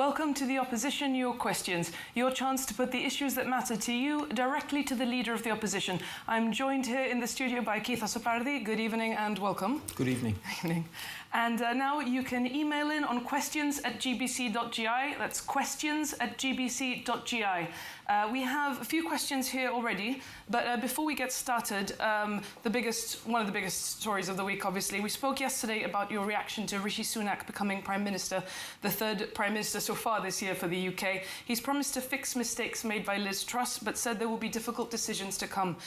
Welcome to the Opposition Your Questions, your chance to put the issues that matter to you directly to the Leader of the Opposition. I'm joined here in the studio by Keith Azopardi. Good evening and welcome. Good evening. Evening. And now you can email in on questions@gbc.gi. That's questions@gbc.gi. We have a few questions here already, but before we get started, one of the biggest stories of the week, obviously. We spoke yesterday about your reaction to Rishi Sunak becoming Prime Minister, the third Prime Minister so far this year for the UK. He's promised to fix mistakes made by Liz Truss, but said there will be difficult decisions to come.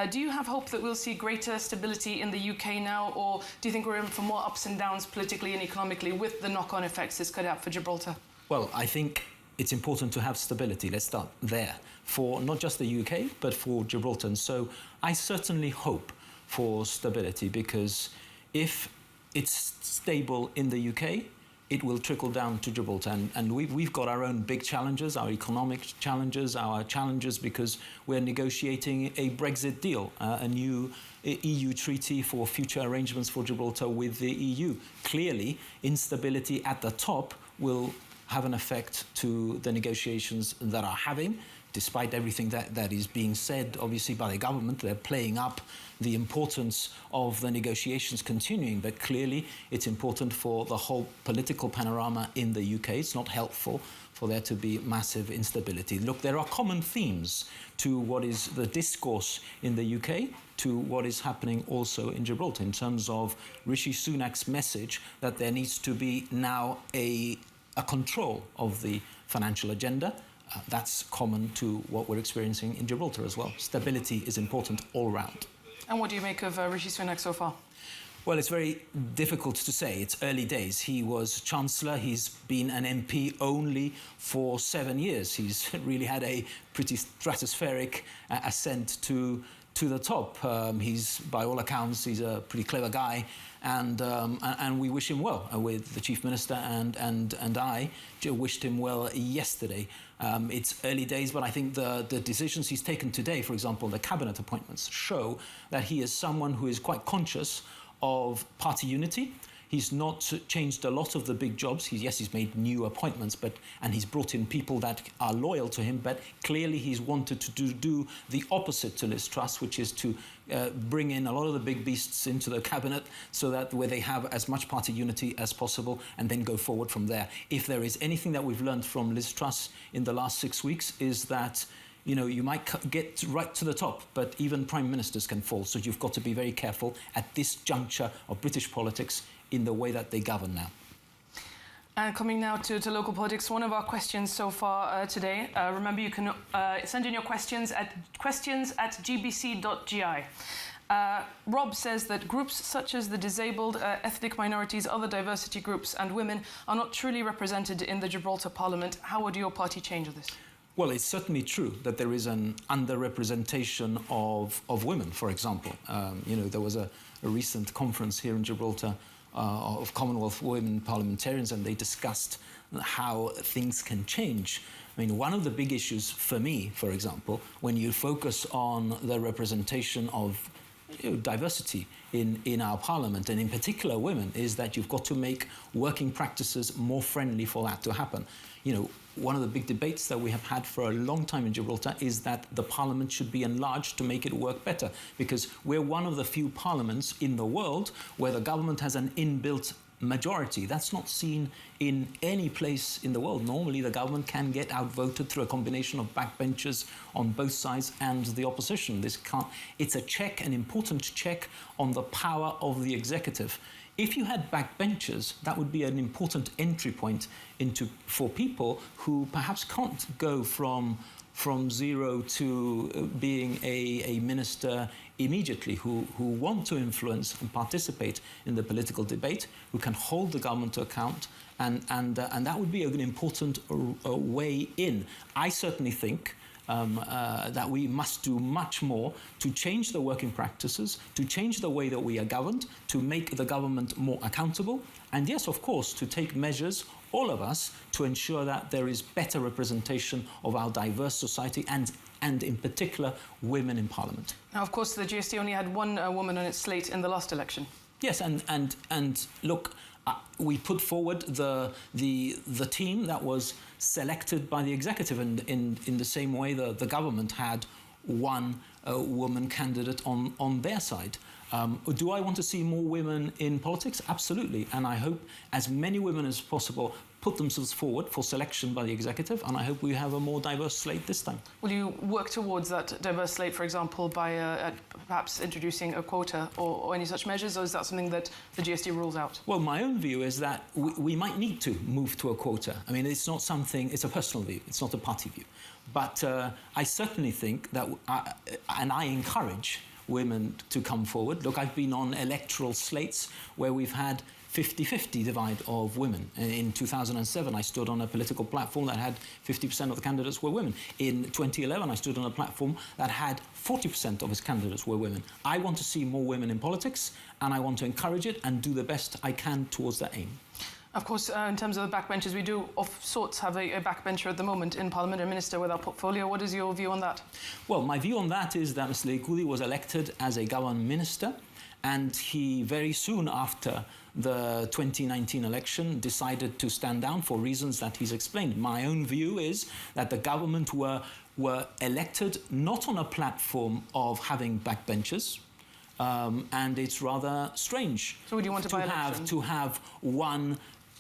Do you have hope that we'll see greater stability in the UK now, or do you think we're in for more ups and downs politically and economically with the knock-on effects this could have for Gibraltar? Well, I think it's important to have stability. Let's start there, for not just the UK, but for Gibraltar. And so I certainly hope for stability, because if it's stable in the UK, it will trickle down to Gibraltar. And we've got our own big challenges, our economic challenges, our challenges because we're negotiating a Brexit deal, a new EU treaty for future arrangements for Gibraltar with the EU. Clearly, instability at the top will have an effect to the negotiations that are having, despite everything that is being said, obviously, by the government. They're playing up the importance of the negotiations continuing, but clearly it's important for the whole political panorama in the UK. It's not helpful for there to be massive instability. Look, there are common themes to what is the discourse in the UK, to what is happening also in Gibraltar, in terms of Rishi Sunak's message that there needs to be now a control of the financial agenda. That's common to what we're experiencing in Gibraltar as well. Stability is important all round. And what do you make of Rishi Sunak so far? Well, it's very difficult to say. It's early days. He was Chancellor. He's been an MP only for 7 years. He's really had a pretty stratospheric ascent to the top. He's, by all accounts, he's a pretty clever guy, and we wish him well. With the Chief Minister and I wished him well yesterday. It's early days, but I think the decisions he's taken today, for example, the cabinet appointments, show that he is someone who is quite conscious of party unity. He's not changed a lot of the big jobs. He's made new appointments, and he's brought in people that are loyal to him, but clearly he's wanted to do the opposite to Liz Truss, which is to bring in a lot of the big beasts into the cabinet so that where they have as much party unity as possible and then go forward from there. If there is anything that we've learned from Liz Truss in the last 6 weeks is that you might get right to the top, but even prime ministers can fall. So you've got to be very careful at this juncture of British politics in the way that they govern now. And coming now to local politics, one of our questions so far today, remember you can send in your questions at questions@gbc.gi. Rob says that groups such as the disabled, ethnic minorities, other diversity groups and women are not truly represented in the Gibraltar Parliament. How would your party change this? Well, it's certainly true that there is an underrepresentation of women, for example. There was a recent conference here in Gibraltar of Commonwealth women parliamentarians, and they discussed how things can change. I mean, one of the big issues for me, for example, when you focus on the representation of diversity in our parliament, and in particular women, is that you've got to make working practices more friendly for that to happen. One of the big debates that we have had for a long time in Gibraltar is that the parliament should be enlarged to make it work better, because we're one of the few parliaments in the world where the government has an inbuilt majority. That's not seen in any place in the world. Normally, the government can get outvoted through a combination of backbenchers on both sides and the opposition. It's a check, an important check on the power of the executive. If you had backbenchers, that would be an important entry point for people who perhaps can't go from zero to being a minister immediately, who want to influence and participate in the political debate, who can hold the government to account, and that would be an important way in. I certainly think that we must do much more to change the working practices, to change the way that we are governed, to make the government more accountable, and yes, of course, to take measures, all of us, to ensure that there is better representation of our diverse society and in particular women in Parliament. Now, of course, the GST only had one woman on its slate in the last election. Yes, and look, we put forward the team that was selected by the executive, and in the same way the government had one woman candidate on their side. Do I want to see more women in politics? Absolutely. And I hope as many women as possible put themselves forward for selection by the executive, and I hope we have a more diverse slate this time. Will you work towards that diverse slate, for example, by perhaps introducing a quota or any such measures, or is that something that the GSD rules out? Well, my own view is that we might need to move to a quota. I mean, it's not something, it's a personal view, it's not a party view. But I certainly think that, and I encourage women to come forward. Look, I've been on electoral slates where we've had 50-50 divide of women. In 2007, I stood on a political platform that had 50% of the candidates were women. In 2011, I stood on a platform that had 40% of its candidates were women. I want to see more women in politics, and I want to encourage it and do the best I can towards that aim. Of course, in terms of the backbenchers, we do of sorts have a backbencher at the moment in Parliament, a minister without portfolio. What is your view on that? Well, my view on that is that Mr. Likudi was elected as a government minister, and he very soon after the 2019 election decided to stand down for reasons that he's explained. My own view is that the government were elected not on a platform of having backbenchers, and it's rather strange so would you want to have one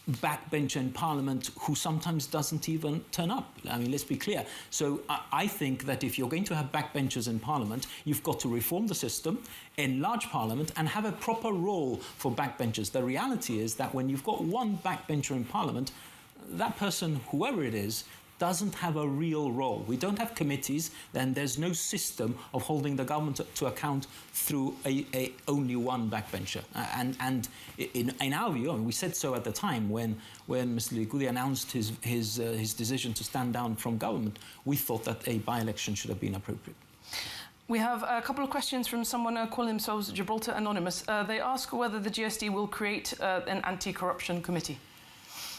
backbencher in Parliament who sometimes doesn't even turn up. I mean, let's be clear. So I think that if you're going to have backbenchers in Parliament, you've got to reform the system, enlarge Parliament, and have a proper role for backbenchers. The reality is that when you've got one backbencher in Parliament, that person, whoever it is, doesn't have a real role. We don't have committees, then there's no system of holding the government to account through a only one backbencher. And in our view, and we said so at the time when Mr. Likudi announced his decision to stand down from government, we thought that a by-election should have been appropriate. We have a couple of questions from someone calling themselves Gibraltar Anonymous. They ask whether the GSD will create an anti-corruption committee.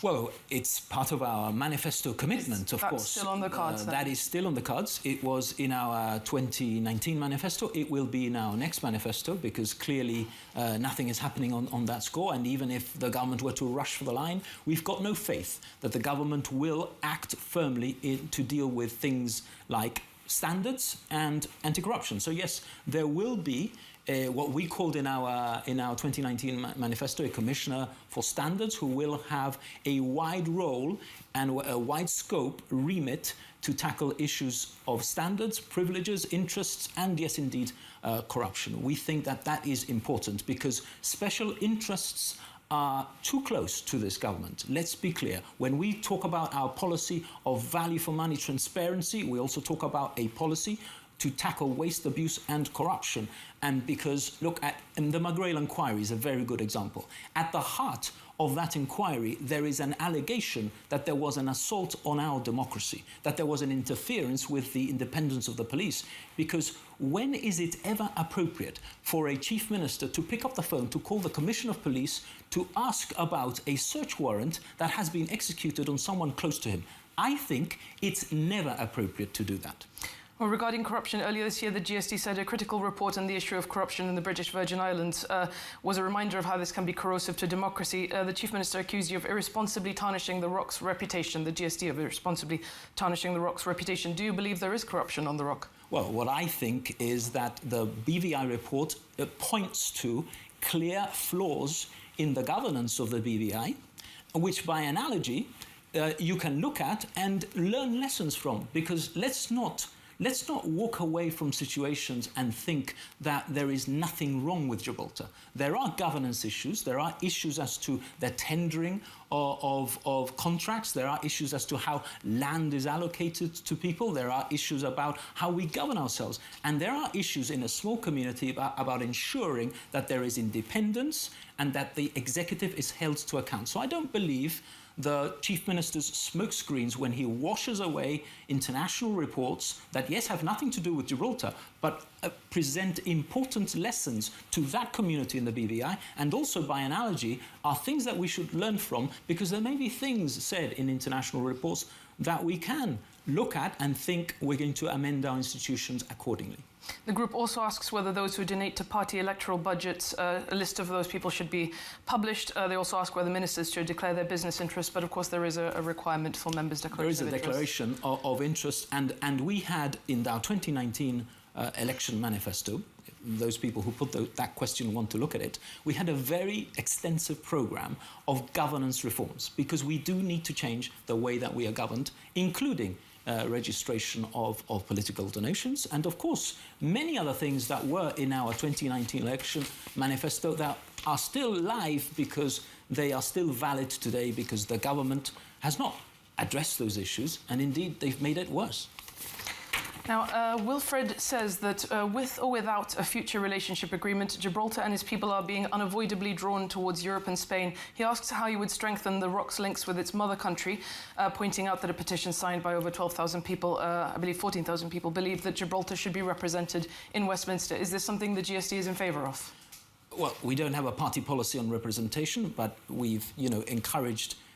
Well, it's part of our manifesto commitment, of course. That's still on the cards, then? That is still on the cards. It was in our 2019 manifesto. It will be in our next manifesto, because clearly nothing is happening on that score. And even if the government were to rush for the line, we've got no faith that the government will act firmly to deal with things like standards and anti-corruption. So yes, there will be what we called in our 2019 manifesto a commissioner for standards, who will have a wide role and a wide scope remit to tackle issues of standards, privileges, interests, and yes, indeed, corruption. We think that that is important because special interests are too close to this government. Let's be clear. When we talk about our policy of value for money transparency, we also talk about a policy to tackle waste, abuse and corruption. And because, look, the McGrail inquiry is a very good example. At the heart of that inquiry, there is an allegation that there was an assault on our democracy, that there was an interference with the independence of the police. Because when is it ever appropriate for a chief minister to pick up the phone, to call the Commissioner of Police, to ask about a search warrant that has been executed on someone close to him? I think it's never appropriate to do that. Well, regarding corruption, earlier this year, the GSD said a critical report on the issue of corruption in the British Virgin Islands was a reminder of how this can be corrosive to democracy. The Chief Minister accused you of irresponsibly tarnishing the ROC's reputation, the GSD of irresponsibly tarnishing the ROC's reputation. Do you believe there is corruption on the ROC? Well, what I think is that the BVI report points to clear flaws in the governance of the BVI, which by analogy you can look at and learn lessons from, because let's not walk away from situations and think that there is nothing wrong with Gibraltar. There are governance issues. There are issues as to the tendering of contracts. There are issues as to how land is allocated to people. There are issues about how we govern ourselves. And there are issues in a small community about ensuring that there is independence and that the executive is held to account. So I don't believe the Chief Minister's smokescreens when he washes away international reports that, yes, have nothing to do with Gibraltar, but present important lessons to that community in the BVI, and also, by analogy, are things that we should learn from, because there may be things said in international reports that we can look at and think we're going to amend our institutions accordingly. The group also asks whether those who donate to party electoral budgets, a list of those people should be published. They also ask whether ministers should declare their business interests, but of course there is a requirement for members' declaration of interest. There is a declaration of interest, and we had in our 2019 election manifesto, those people who put that question want to look at it, we had a very extensive program of governance reforms, because we do need to change the way that we are governed, including registration of political donations, and of course many other things that were in our 2019 election manifesto that are still live because they are still valid today, because the government has not addressed those issues, and indeed they've made it worse. Now, Wilfred says that with or without a future relationship agreement, Gibraltar and his people are being unavoidably drawn towards Europe and Spain. He asks how you would strengthen the ROC's links with its mother country, pointing out that a petition signed by over 12,000 people, I believe 14,000 people, believe that Gibraltar should be represented in Westminster. Is this something the GSD is in favour of? Well, we don't have a party policy on representation, but we've,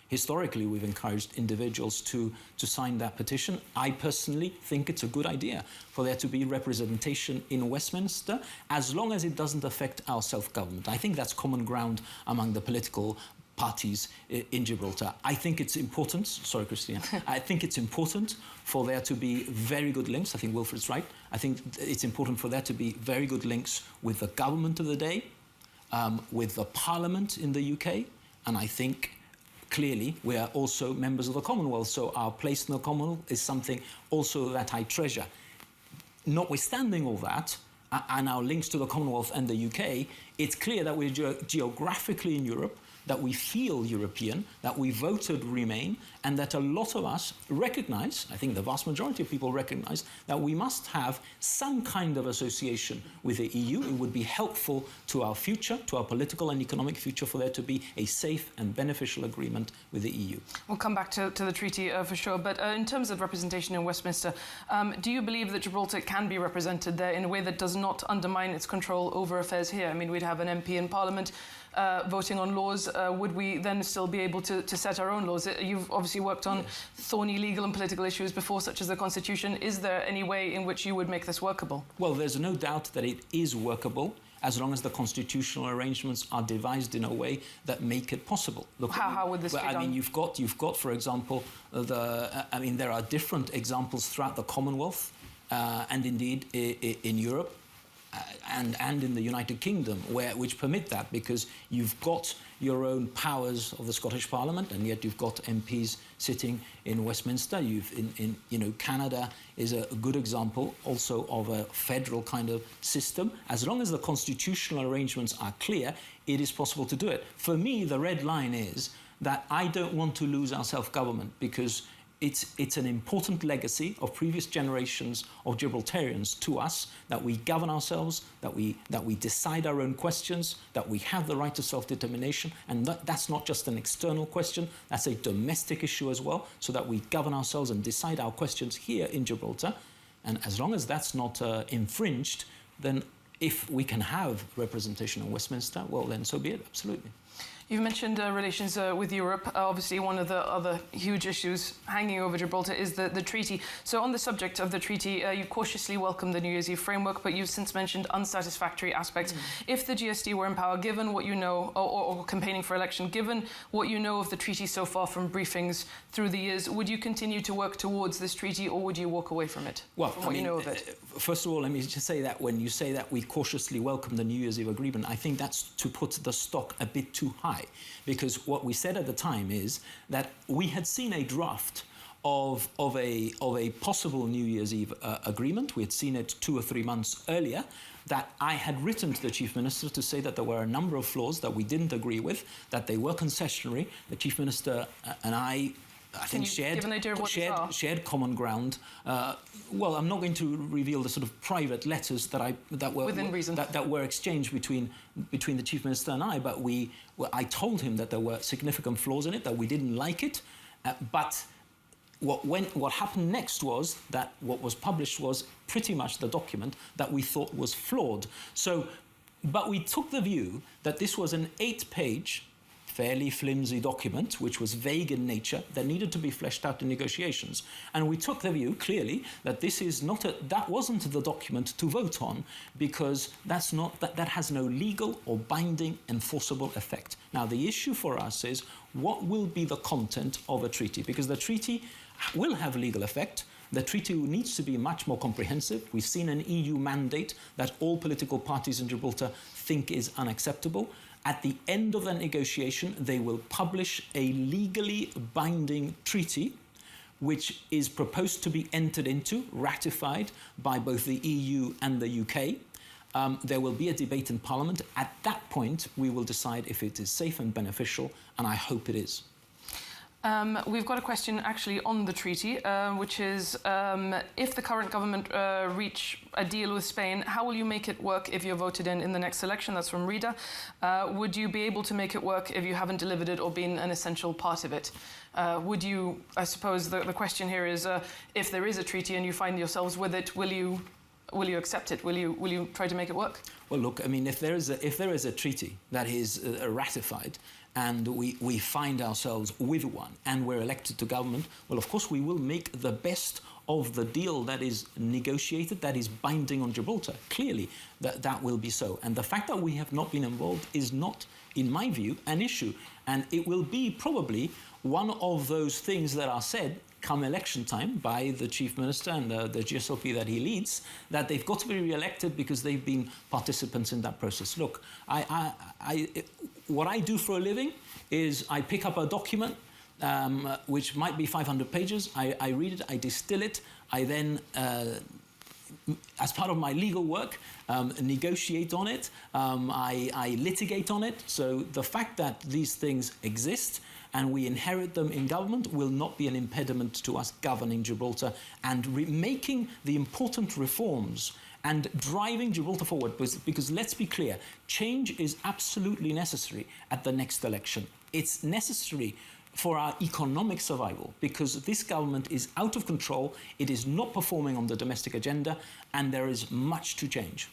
historically, we've encouraged individuals to sign that petition. I personally think it's a good idea for there to be representation in Westminster, as long as it doesn't affect our self-government. I think that's common ground among the political parties in Gibraltar. I think it's important, sorry, Christina, I think it's important for there to be very good links. I think Wilfred's right. I think it's important for there to be very good links with the government of the day, with the Parliament in the UK, and I think clearly, we are also members of the Commonwealth, so our place in the Commonwealth is something also that I treasure. Notwithstanding all that, and our links to the Commonwealth and the UK, it's clear that we're geographically in Europe, that we feel European, that we voted Remain, and that a lot of us recognise, I think the vast majority of people recognise, that we must have some kind of association with the EU. It would be helpful to our future, to our political and economic future, for there to be a safe and beneficial agreement with the EU. We'll come back to the treaty for sure, but in terms of representation in Westminster, do you believe that Gibraltar can be represented there in a way that does not undermine its control over affairs here? I mean, we'd have an MP in Parliament voting on laws. Would we then still be able to set our own laws? You've obviously worked on thorny legal and political issues before, such as the Constitution. Is there any way in which you would make this workable? Well, there's no doubt that it is workable, as long as the constitutional arrangements are devised in a way that make it possible. Look, how would this be done? I mean, you've got, for example, there are different examples throughout the Commonwealth, and indeed in Europe, and in the United Kingdom, which permit that, because you've got your own powers of the Scottish Parliament, and yet you've got MPs sitting in Westminster. Canada is a good example also of a federal kind of system. As long as the constitutional arrangements are clear, it is possible to do it. For me, the red line is that I don't want to lose our self-government, because it's an important legacy of previous generations of Gibraltarians to us, that we govern ourselves, that we decide our own questions, that we have the right to self-determination, and that's not just an external question, that's a domestic issue as well, so that we govern ourselves and decide our questions here in Gibraltar. And as long as that's not infringed, then if we can have representation in Westminster, well, then so be it, absolutely. You've mentioned relations with Europe. Obviously, one of the other huge issues hanging over Gibraltar is the treaty. So on the subject of the treaty, you cautiously welcome the New Year's Eve framework, but you've since mentioned unsatisfactory aspects. If the GSD were in power, given what you know, or campaigning for election, given what you know of the treaty so far from briefings through the years, would you continue to work towards this treaty, or would you walk away from it? Well, from what you know of it? First of all, let me just say that when you say that we cautiously welcome the New Year's Eve agreement, I think that's to put the stock a bit too high. Because what we said at the time is that we had seen a draft of a possible New Year's Eve agreement. We had seen it 2 or 3 months earlier, that I had written to the Chief Minister to say that there were a number of flaws that we didn't agree with, that they were concessionary. The Chief Minister and I think shared common ground. Well, I'm not going to reveal the sort of private letters that were exchanged between the Chief Minister and I, but I told him that there were significant flaws in it, that we didn't like it, but what happened next was that what was published was pretty much the document that we thought was flawed. But we took the view that this was an 8-page fairly flimsy document, which was vague in nature, that needed to be fleshed out in negotiations. And we took the view, clearly, that that wasn't the document to vote on, because that has no legal or binding enforceable effect. Now, the issue for us is, what will be the content of a treaty? Because the treaty will have legal effect. The treaty needs to be much more comprehensive. We've seen an EU mandate that all political parties in Gibraltar think is unacceptable. At the end of the negotiation, they will publish a legally binding treaty, which is proposed to be entered into, ratified by both the EU and the UK. There will be a debate in Parliament. At that point, we will decide if it is safe and beneficial, and I hope it is. We've got a question actually on the treaty, which is, if the current government reach a deal with Spain, how will you make it work if you're voted in the next election? That's from Rita. Would you be able to make it work if you haven't delivered it or been an essential part of it? Would you, I suppose the question here is, if there is a treaty and you find yourselves with it, will you accept it? Will you try to make it work? Well, look, I mean, if there is a treaty that is ratified, and we find ourselves with one, and we're elected to government, well, of course, we will make the best of the deal that is negotiated, that is binding on Gibraltar. Clearly, that will be so. And the fact that we have not been involved is not, in my view, an issue. And it will be probably one of those things that are said come election time by the Chief Minister and the GSLP that he leads, that they've got to be re-elected because they've been participants in that process. Look, what I do for a living is I pick up a document which might be 500 pages, I read it, I distill it, I then, as part of my legal work, negotiate on it, I litigate on it. So the fact that these things exist and we inherit them in government will not be an impediment to us governing Gibraltar and making the important reforms and driving Gibraltar forward. Because let's be clear, change is absolutely necessary at the next election. It's necessary for our economic survival, because this government is out of control, it is not performing on the domestic agenda, and there is much to change.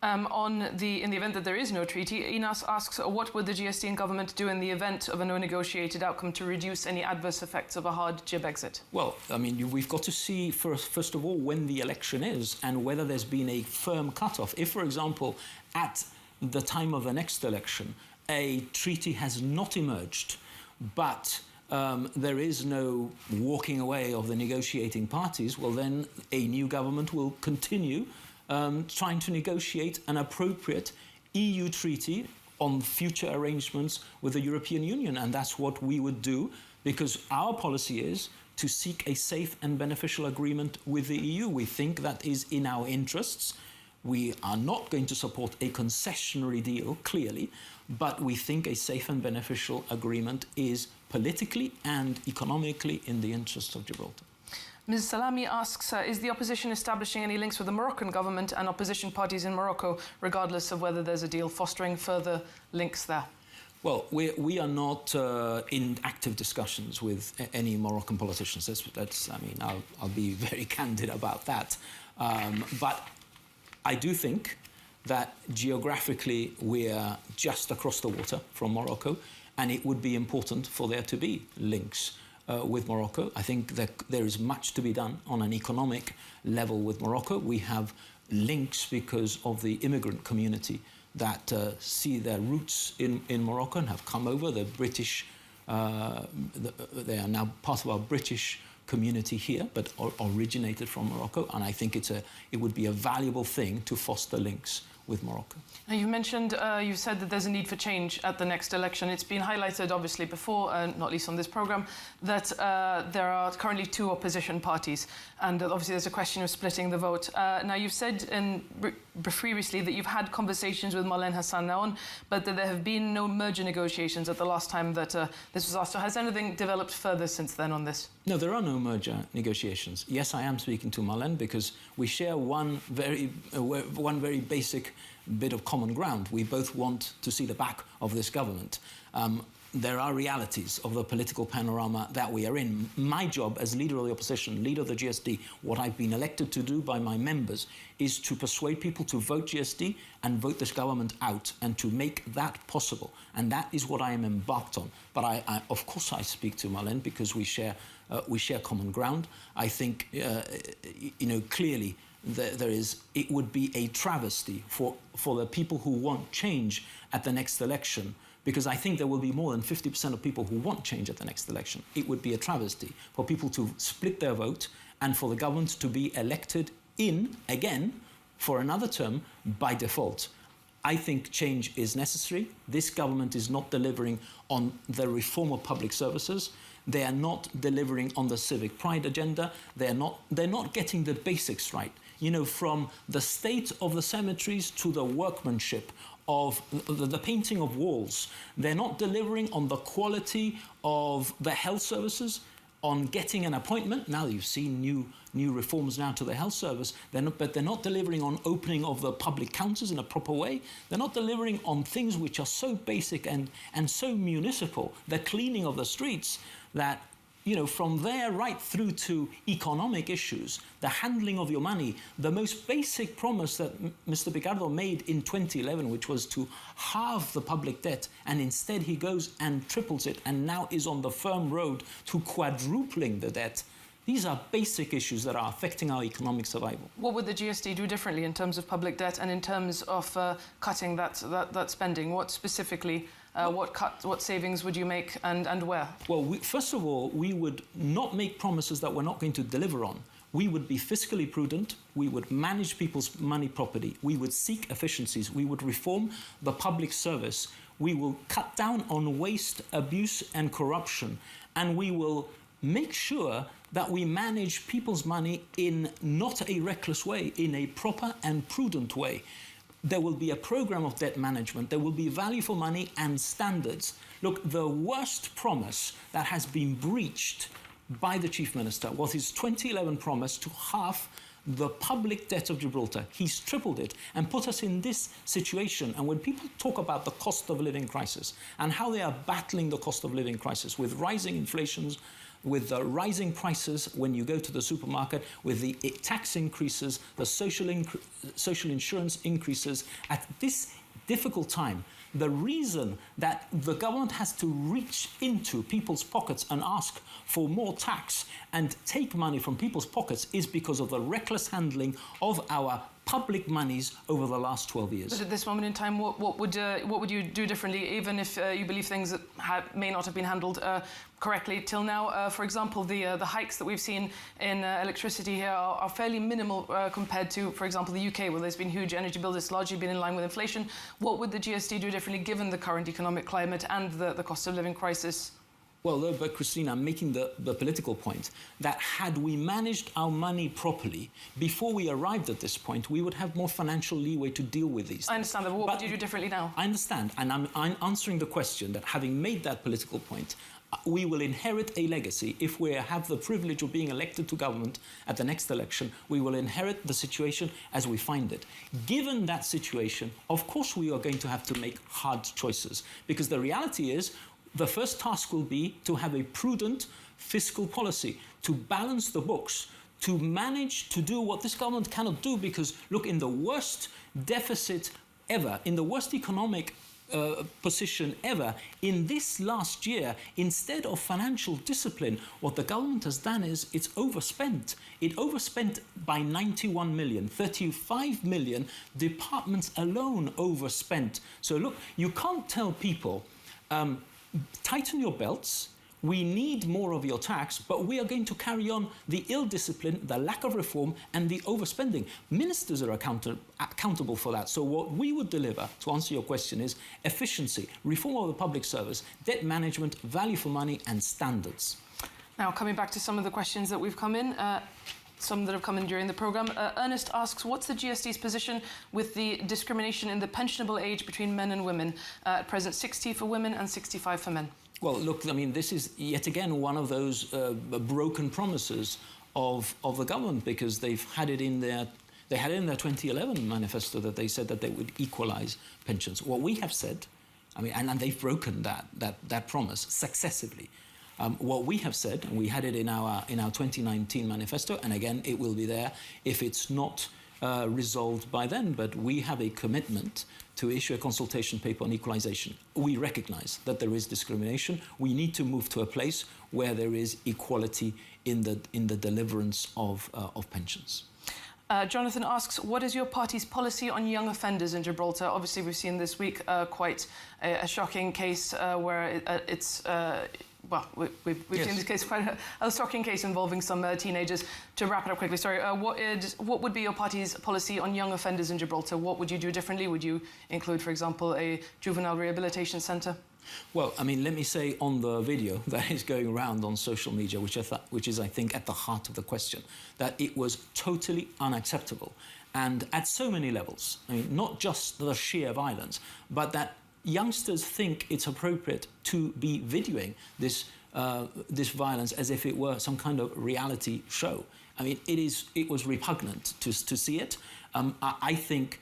In the event that there is no treaty, Inas asks, what would the GSTN government do in the event of a no-negotiated outcome to reduce any adverse effects of a hard Gib exit? Well, I mean, we've got to see, first of all, when the election is and whether there's been a firm cut-off. If, for example, at the time of the next election, a treaty has not emerged, but there is no walking away of the negotiating parties, well, then a new government will continue trying to negotiate an appropriate EU treaty on future arrangements with the European Union. And that's what we would do, because our policy is to seek a safe and beneficial agreement with the EU. We think that is in our interests. We are not going to support a concessionary deal, clearly, but we think a safe and beneficial agreement is politically and economically in the interest of Gibraltar. Ms. Salami asks, is the opposition establishing any links with the Moroccan government and opposition parties in Morocco, regardless of whether there's a deal, fostering further links there? Well, we are not in active discussions with any Moroccan politicians. I mean, I'll be very candid about that. But I do think that geographically we're just across the water from Morocco, and it would be important for there to be links with Morocco. I think that there is much to be done on an economic level with Morocco. We have links because of the immigrant community that see their roots in Morocco and have come over. The British, they are now part of our British community here, but originated from Morocco. And I think it would be a valuable thing to foster links with Morocco. Now, you mentioned, you said that there's a need for change at the next election. It's been highlighted, obviously, before, not least on this programme, that there are currently two opposition parties, and obviously there's a question of splitting the vote. Now, you've said previously that you've had conversations with Marlene Hassan Naon, but that there have been no merger negotiations at the last time that this was asked. So has anything developed further since then on this? No, there are no merger negotiations. Yes, I am speaking to Marlene because we share one very basic bit of common ground. We both want to see the back of this government. there are realities of the political panorama that we are in. My job as leader of the opposition, leader of the GSD, what I've been elected to do by my members is to persuade people to vote GSD and vote this government out, and to make that possible. And that is what I am embarked on. But I of course, I speak to Marlene because we share common ground. I think, clearly, it would be a travesty for the people who want change at the next election, because I think there will be more than 50% of people who want change at the next election. It would be a travesty for people to split their vote and for the government to be elected in, again, for another term by default. I think change is necessary. This government is not delivering on the reform of public services. They are not delivering on the civic pride agenda. They're not getting the basics right. From the state of the cemeteries to the workmanship of the painting of walls. They're not delivering on the quality of the health services, on getting an appointment. Now you've seen new reforms now to the health service, but they're not delivering on opening of the public counters in a proper way. They're not delivering on things which are so basic and so municipal, the cleaning of the streets, that from there right through to economic issues, the handling of your money, the most basic promise that Mr. Picardo made in 2011, which was to halve the public debt, and instead he goes and triples it and now is on the firm road to quadrupling the debt. These are basic issues that are affecting our economic survival. What would the GSD do differently in terms of public debt and in terms of cutting that spending? What specifically, what savings would you make and where? Well, first of all, we would not make promises that we're not going to deliver on. We would be fiscally prudent. We would manage people's money properly. We would seek efficiencies. We would reform the public service. We will cut down on waste, abuse and corruption. And we will make sure that we manage people's money in not a reckless way, in a proper and prudent way. There will be a program of debt management. There will be value for money and standards. Look, the worst promise that has been breached by the Chief Minister was his 2011 promise to halve the public debt of Gibraltar. He's tripled it and put us in this situation. And when people talk about the cost of living crisis and how they are battling the cost of living crisis with rising inflations, with the rising prices when you go to the supermarket, with the tax increases, the social insurance increases, at this difficult time, the reason that the government has to reach into people's pockets and ask for more tax and take money from people's pockets is because of the reckless handling of our public monies over the last 12 years. But at this moment in time, what would you do differently, even if you believe things that may not have been handled correctly till now? For example, the hikes that we've seen in electricity here are fairly minimal compared to, for example, the UK, where there's been huge energy bill that's largely been in line with inflation. What would the GSD do differently given the current economic climate and the cost of living crisis? Well, but Christine, I'm making the political point that had we managed our money properly before we arrived at this point, we would have more financial leeway to deal with these things. I understand that, but what would you do differently now? I understand, and I'm answering the question that having made that political point, we will inherit a legacy. If we have the privilege of being elected to government at the next election, we will inherit the situation as we find it. Given that situation, of course we are going to have to make hard choices, because the reality is the first task will be to have a prudent fiscal policy, to balance the books, to manage to do what this government cannot do, because, look, in the worst deficit ever, in the worst economic position ever, in this last year, instead of financial discipline, what the government has done is it's overspent. It overspent by 91 million, 35 million departments alone overspent. So look, you can't tell people, tighten your belts, we need more of your tax, but we are going to carry on the ill discipline, the lack of reform, and the overspending. Ministers are accountable for that. So what we would deliver, to answer your question, is efficiency, reform of the public service, debt management, value for money, and standards. Now, coming back to some of the questions that we've come in, some that have come in during the programme. Ernest asks, what's the GSD's position with the discrimination in the pensionable age between men and women? At present, 60 for women and 65 for men. Well, look, I mean, this is yet again one of those broken promises of the government, because they've had it in their 2011 manifesto that they said that they would equalise pensions. What we have said, I mean, and they've broken that promise successively. What we have said, and we had it in our 2019 manifesto, and again, it will be there if it's not resolved by then, but we have a commitment to issue a consultation paper on equalisation. We recognise that there is discrimination. We need to move to a place where there is equality in the deliverance of pensions. Jonathan asks, what is your party's policy on young offenders in Gibraltar? Obviously, we've seen this week quite a shocking case where we've Yes. seen this case, quite a shocking case involving some teenagers. To wrap it up quickly, sorry, what would be your party's policy on young offenders in Gibraltar? What would you do differently? Would you include, for example, a juvenile rehabilitation centre? Well, I mean, let me say on the video that is going around on social media, which is, I think, at the heart of the question, that it was totally unacceptable. And at so many levels, I mean, not just the sheer violence, but that youngsters think it's appropriate to be videoing this violence as if it were some kind of reality show. I mean, it was repugnant to see it. I think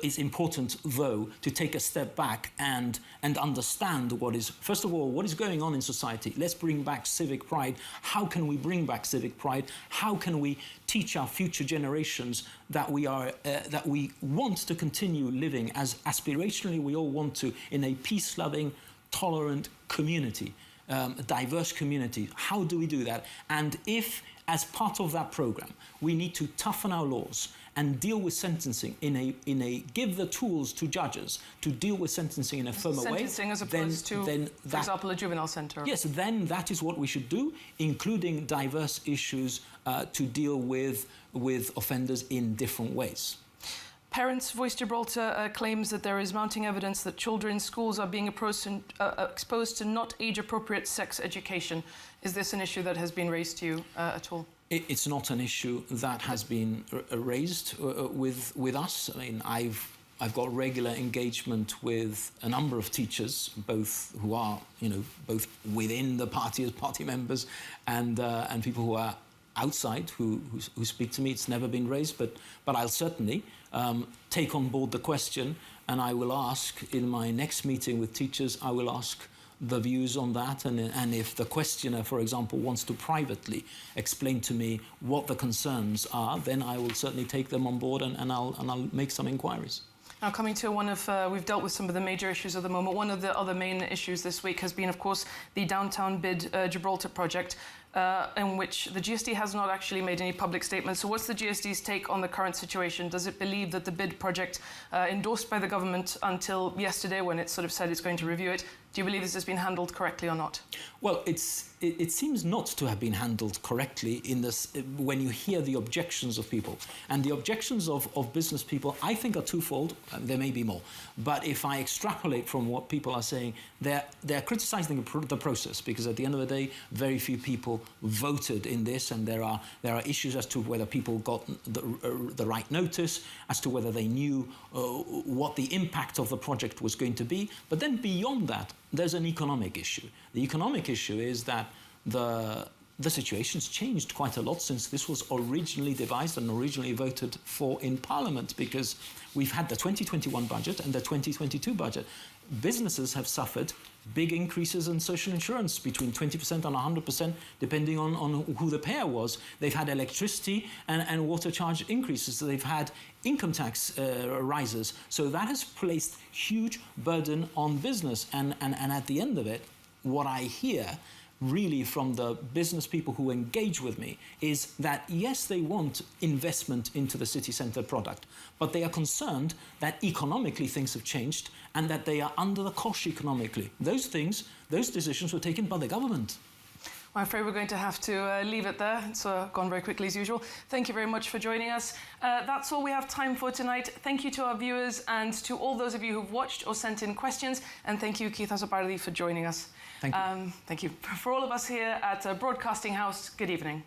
it's important, though, to take a step back and understand first of all, what is going on in society. Let's bring back civic pride. How can we bring back civic pride? How can we teach our future generations that we want to continue living as aspirationally we all want to, in a peace-loving, tolerant community, a diverse community? How do we do that? And if, as part of that program, we need to toughen our laws and deal with sentencing give the tools to judges to deal with sentencing in a firmer way. Sentencing as opposed to, for example, a juvenile centre. Yes, then that is what we should do, including diverse issues to deal with offenders in different ways. Parents Voice Gibraltar claims that there is mounting evidence that children in schools are being exposed to not age-appropriate sex education. Is this an issue that has been raised to you at all? It's not an issue that has been raised with us. I mean, I've got regular engagement with a number of teachers, both who are, both within the party as party members, and people who are outside who speak to me. It's never been raised, but I'll certainly take on board the question, and I will ask in my next meeting with teachers, I will ask the views on that, and if the questioner, for example, wants to privately explain to me what the concerns are, then I will certainly take them on board and I'll make some inquiries. Now, coming to we've dealt with some of the major issues at the moment. One of the other main issues this week has been, of course, the downtown bid Gibraltar project, in which the GSD has not actually made any public statements. So what's the GSD's take on the current situation? Does it believe that the bid project endorsed by the government until yesterday, when it sort of said it's going to review it, do you believe this has been handled correctly or not? Well, it seems not to have been handled correctly in this, when you hear the objections of people. And the objections of business people, I think, are twofold. There may be more. But if I extrapolate from what people are saying, they're criticising the process, because at the end of the day, very few people voted in this, and there are issues as to whether people got the right notice, as to whether they knew what the impact of the project was going to be. But then beyond that, there's an economic issue. The economic issue is that the situation's changed quite a lot since this was originally devised and originally voted for in Parliament, because we've had the 2021 budget and the 2022 budget. Businesses have suffered big increases in social insurance, between 20% and 100%, depending on who the payer was. They've had electricity and water charge increases. So they've had income tax rises. So that has placed huge burden on business. And at the end of it, what I hear really from the business people who engage with me is that, yes, they want investment into the city centre product, but they are concerned that economically things have changed and that they are under the cosh economically. Those decisions were taken by the government. I'm afraid we're going to have to leave it there. It's gone very quickly as usual. Thank you very much for joining us. That's all we have time for tonight. Thank you to our viewers and to all those of you who've watched or sent in questions. And thank you, Keith Azopardi, for joining us. Thank you. Thank you. For all of us here at Broadcasting House, good evening.